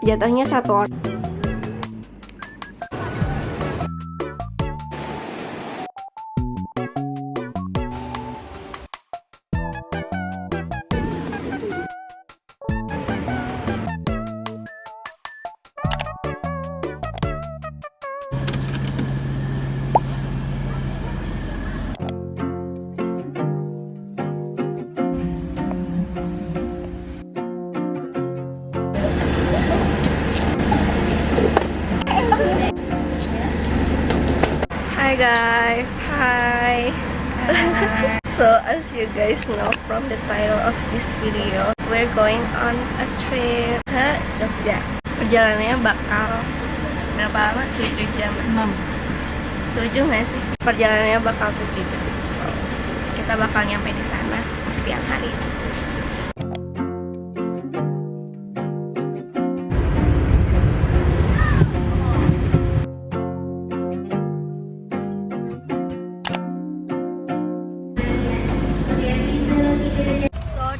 jatuhnya satu orang. Hi guys, hi. So as you guys know from the title of this video, we're going on a trip ke Jogja. Perjalanannya bakal berapa lama? 7 jam. 7 nggak sih? Perjalanannya bakal 7 jam. So kita bakal nyampe di sana siang hari.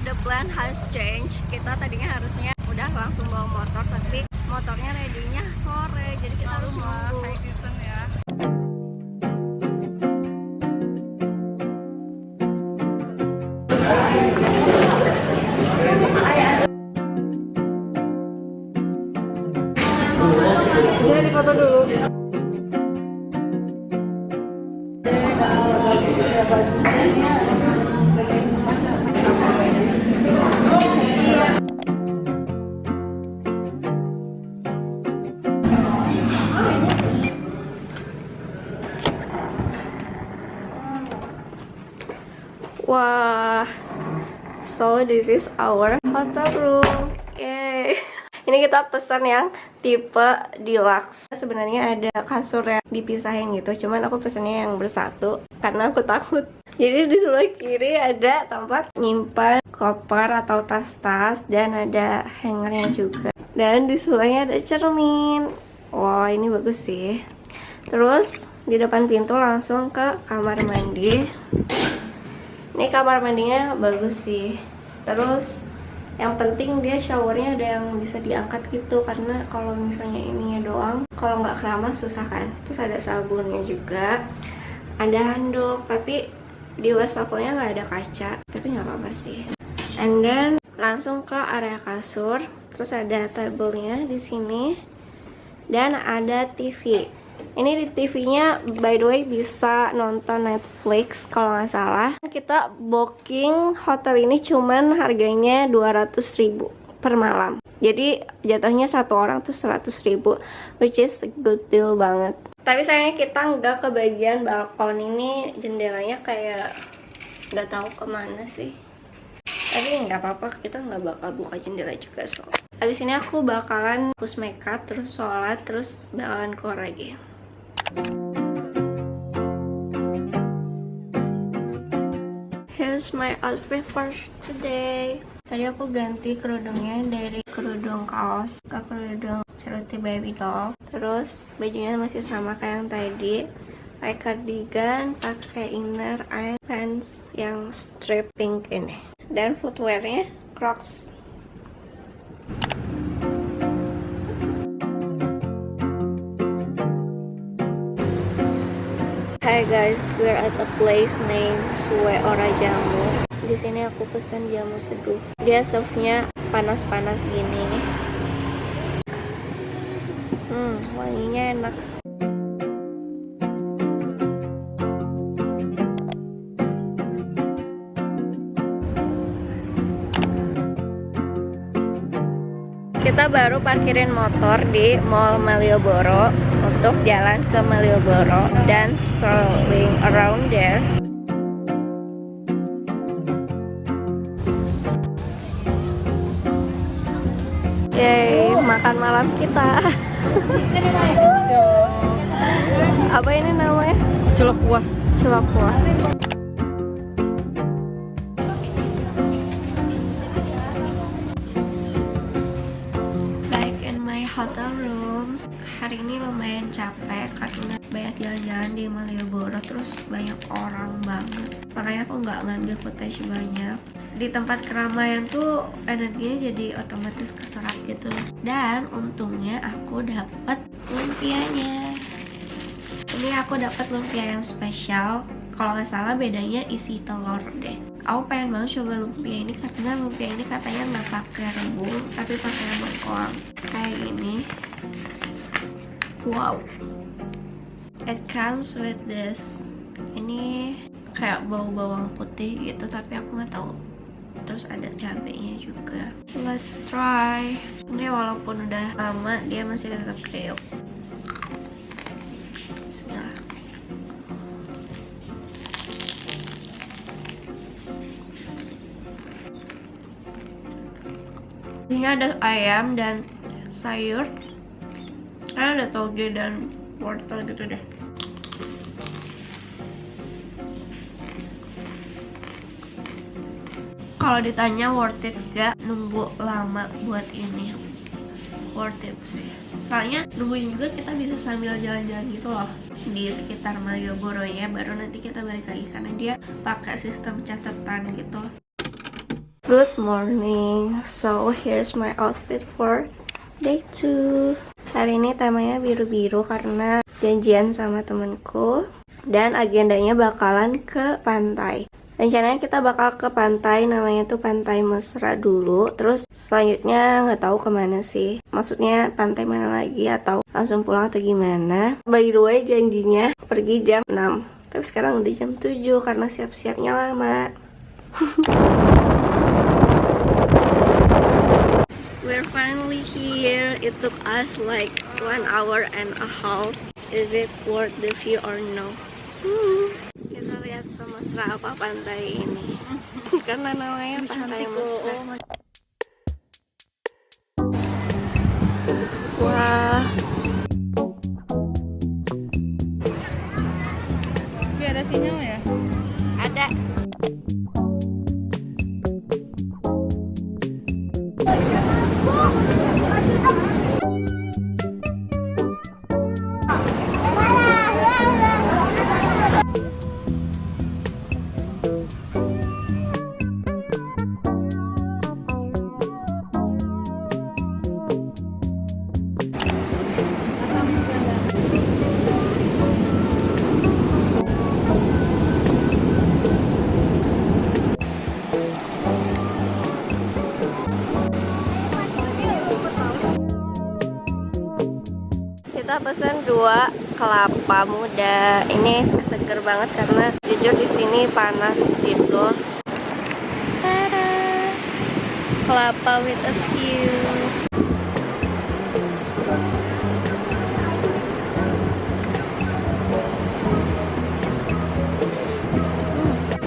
The plan has changed. Kita tadinya harusnya udah langsung bawa motor, tapi motornya ready-nya sore, jadi kita harus nunggu. High season ya. Jadi foto dulu. Wah, so this is our hotel room. Yay. Ini kita pesan yang tipe deluxe. Sebenarnya ada kasur yang dipisahin gitu, cuman aku pesannya yang bersatu karena aku takut. Jadi di sebelah kiri ada tempat nyimpan koper atau tas-tas, dan ada hangernya juga. Dan di sebelahnya ada cermin. Wah, ini bagus sih. Terus di depan pintu langsung ke kamar mandi. Ini kamar mandinya bagus sih. Terus yang penting dia showernya ada yang bisa diangkat gitu, karena kalau misalnya ininya doang, kalau nggak keramas susah kan. Terus ada sabunnya juga, ada handuk, tapi di wastafelnya nggak ada kaca, tapi nggak apa-apa sih. And then langsung ke area kasur. Terus ada tablenya di sini, dan ada TV. Ini di TV-nya by the way bisa nonton Netflix kalau nggak salah. Kita booking hotel ini cuman harganya 200.000 per malam. Jadi jatuhnya satu orang tuh 100.000, which is a good deal banget. Tapi sayangnya kita nggak ke bagian balkon, ini jendelanya kayak nggak tahu kemana sih. Tapi nggak apa-apa, kita nggak bakal buka jendela juga. So habis ini aku bakalan hapus makeup, terus sholat, terus bakalan keluar lagi. Here's my outfit for today. Tadi aku ganti kerudungnya dari kerudung kaos ke kerudung ceruti baby doll. Terus bajunya masih sama kayak yang tadi, pakai cardigan, pakai inner and pants yang strip pink ini, dan footwearnya Crocs. Hi guys, we're at a place named Sue Ora Jamu. Di sini aku pesen jamu seduh. Dia serve-nya panas-panas gini. Wanginya enak. Kita baru parkirin motor di Mall Malioboro untuk jalan ke Malioboro dan strolling around there. Yay, makan malam kita. Apa ini namanya? Celok kuah. Celok kuah. Hotel room. Hari ini lumayan capek karena banyak jalan-jalan di Malioboro, terus banyak orang banget, makanya aku nggak ngambil footage banyak. di tempat keramaian tuh energinya jadi otomatis keserap gitu. Dan untungnya aku dapat lumpianya. Ini aku dapat lumpia yang spesial. Kalau nggak salah bedanya isi telur deh. Aku pengen banget coba lumpia ini karena lumpia ini katanya nggak pakai rebung tapi pakai bengkoang kayak gini. Wow, it comes with this. Ini kayak bau bawang putih gitu tapi aku nggak tahu. Terus ada cabenya juga. Let's try. Ini walaupun udah lama dia masih tetap kriuk. Bismillah. Ini ada ayam dan sayur. Ada toge dan wortel gitu deh. Kalau ditanya worth it gak nunggu lama buat ini, worth it sih. Soalnya nungguin juga kita bisa sambil jalan-jalan gitu loh di sekitar Malioboro ya. Baru nanti kita balik lagi karena dia pakai sistem catatan gitu. Good morning. So here's my outfit for day 2. Hari ini temanya biru-biru karena janjian sama temenku dan agendanya bakalan ke pantai. Rencananya kita bakal ke pantai, namanya tuh Pantai Mesra dulu. Terus selanjutnya nggak tahu kemana sih. Maksudnya pantai mana lagi atau langsung pulang atau gimana. By the way janjinya pergi jam 6. Tapi sekarang udah jam 7 karena siap-siapnya lama. We're finally here. It took us like 1 hour and a half. Is it worth the view or no? Kita lihat semesra apa pantai ini. Karena namanya Pantai Mesra. Wah. Tapi ada sinyal ya? Ada. Kita pesan 2 kelapa muda. Ini seger banget karena jujur di sini panas gitu. Tada! Kelapa with a view.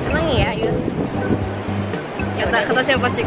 Emang iya, Yus? Kata siapa cik?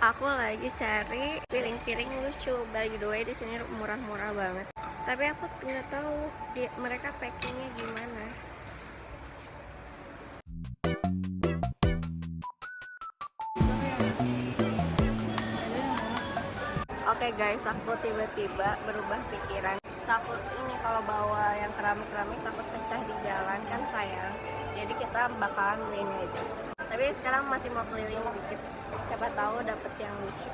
Aku lagi cari piring-piring lucu. By the way, di sini murah-murah banget. Tapi aku nggak tahu mereka packingnya gimana. Oke guys, aku tiba-tiba berubah pikiran. Takut ini kalau bawa yang keramik-keramik takut pecah di jalan kan sayang. Jadi kita bakalan beli ini aja. Tapi sekarang masih mau keliling dikit. Siapa tahu dapet yang lucu.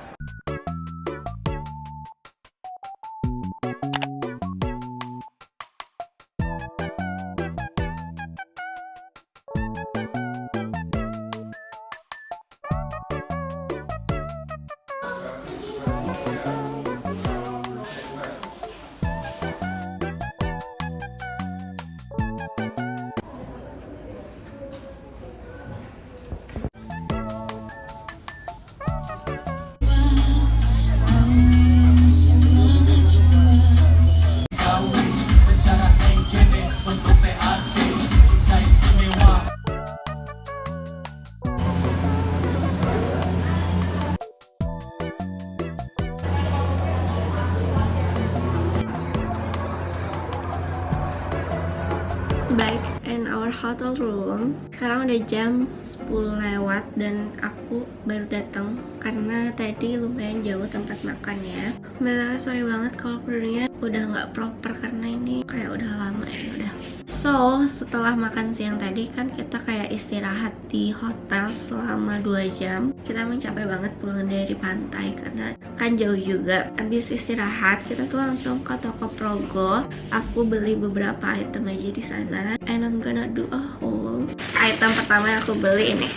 hotel room. Sekarang udah jam 10 lewat dan aku baru datang karena tadi lumayan jauh tempat makannya. Bella sorry banget kalau krunya udah nggak proper karena ini kayak udah lama ya udah. So setelah makan siang tadi kan kita kayak istirahat di hotel selama 2 jam. Kita capek banget pulang dari pantai karena kan jauh juga. Abis istirahat kita tuh langsung ke toko Progo. Aku beli beberapa item aja di sana. And I'm gonna do a haul. Item pertama yang aku beli ini.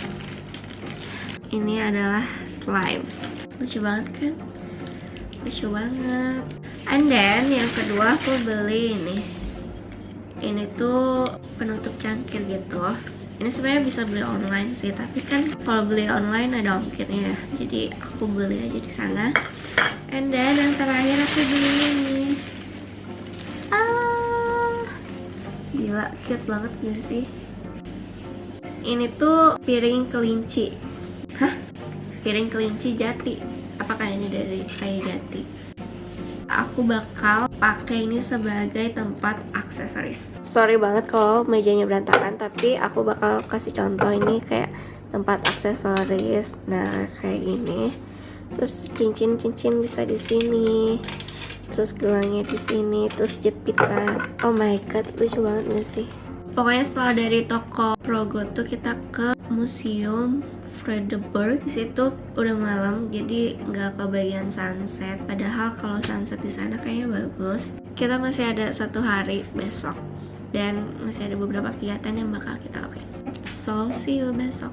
Ini adalah slime. Lucu banget kan? Lucu banget. And then yang kedua aku beli ini. Ini tuh penutup cangkir gitu. Ini sebenarnya bisa beli online sih, tapi kan kalau beli online ada ongkirnya. Jadi aku beli aja di sana. And then yang terakhir aku beli ini. Gila, cute banget gak sih? Ini tuh piring kelinci. Hah? Piring kelinci jati. Apakah ini dari kayu jati? Aku bakal pakai ini sebagai tempat aksesoris. Sorry banget kalau mejanya berantakan, tapi aku bakal kasih contoh ini kayak tempat aksesoris. Nah, kayak gini. Terus cincin-cincin bisa di sini. Terus gelangnya di sini, terus jepitan. Oh my god, lucu banget gak sih? Pokoknya setelah dari toko Progo tuh kita ke museum Frederiksberg. Di situ udah malam, jadi nggak kebagian sunset. Padahal kalau sunset di sana kayaknya bagus. Kita masih ada 1 hari besok dan masih ada beberapa kegiatan yang bakal kita lakuin. So see you besok.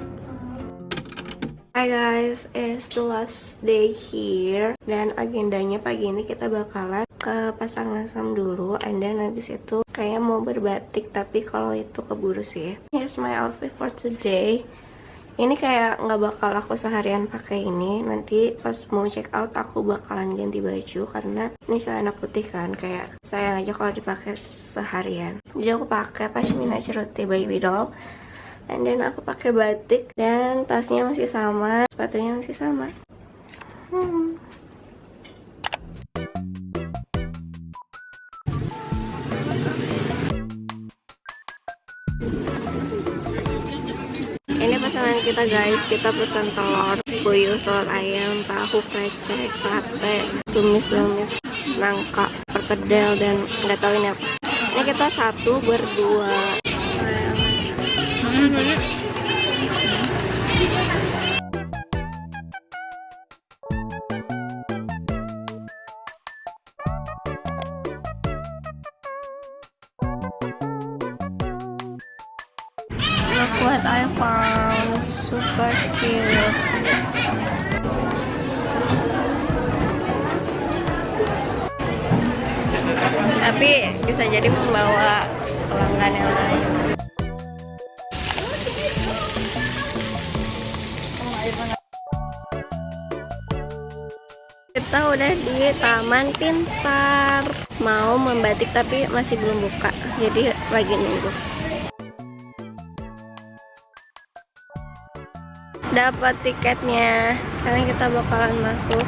Hi guys, it is the last day here. Dan agendanya pagi ini kita bakalan ke Pasar Ngasem dulu. And then habis itu kayaknya mau berbatik, tapi kalau itu keburu sih. Here's my outfit for today. Ini kayak nggak bakal aku seharian pakai ini. Nanti pas mau check out aku bakalan ganti baju karena ini celana putih kan, kayak sayang aja kalau dipakai seharian. Jadi aku pakai pashmina ceruti baby doll. And then aku pakai batik dan tasnya masih sama, sepatunya masih sama. Ini pesanan kita guys, kita pesan telur, puyuh, telur ayam, tahu, krecek, sate, tumis-tumis, nangka, perkedel, dan nggak tahu ini apa. Ini kita satu berdua. Look what I found, super cute. Tapi bisa jadi membawa pelanggan yang lain. Kita udah di Taman Pintar, mau membatik tapi masih belum buka, jadi lagi nunggu. Dapat tiketnya, sekarang kita bakalan masuk.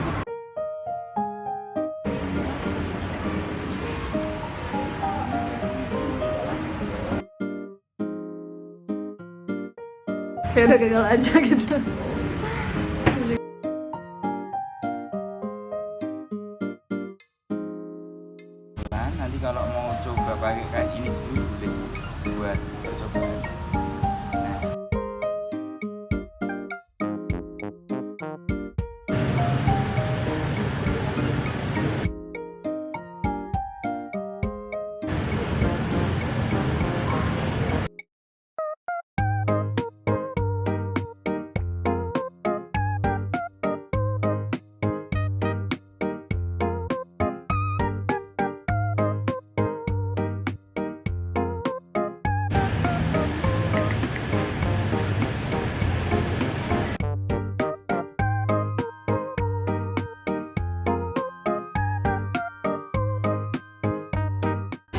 Kayak udah gagal aja gitu. Nanti kalau mau coba pakai kayak ini dulu boleh buat percobaan.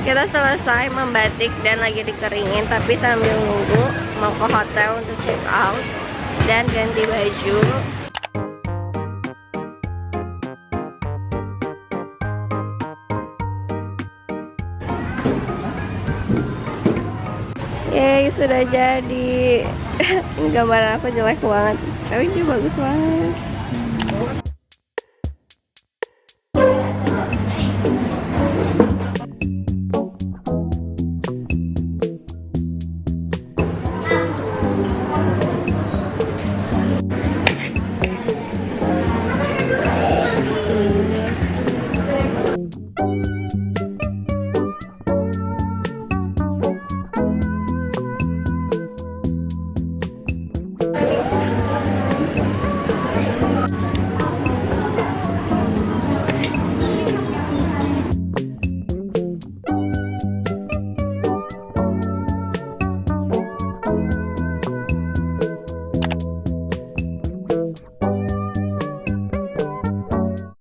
Kita selesai membatik dan lagi dikeringin, tapi sambil nunggu mau ke hotel untuk check out dan ganti baju. Yay, sudah jadi. Ini gambaran aku jelek banget, tapi dia bagus banget.